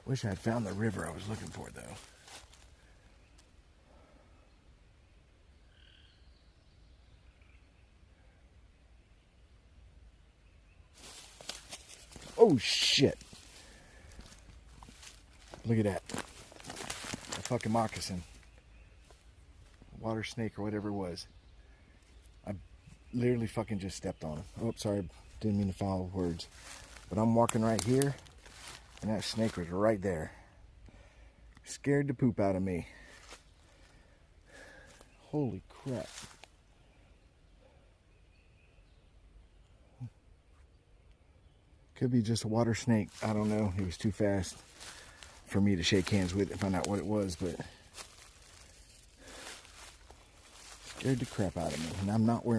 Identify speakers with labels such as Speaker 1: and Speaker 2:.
Speaker 1: Wish I had found the river I was looking for, though. Oh, shit. Look at that. A fucking moccasin. Water snake or whatever it was. I literally fucking just stepped on him. Oh, sorry. Didn't mean to foul words. But I'm walking right here, and that snake was right there. Scared the poop out of me. Holy crap. Could be just a water snake. I don't know. He was too fast for me to shake hands with and find out what it was, but scared the crap out of me. And I'm not wearing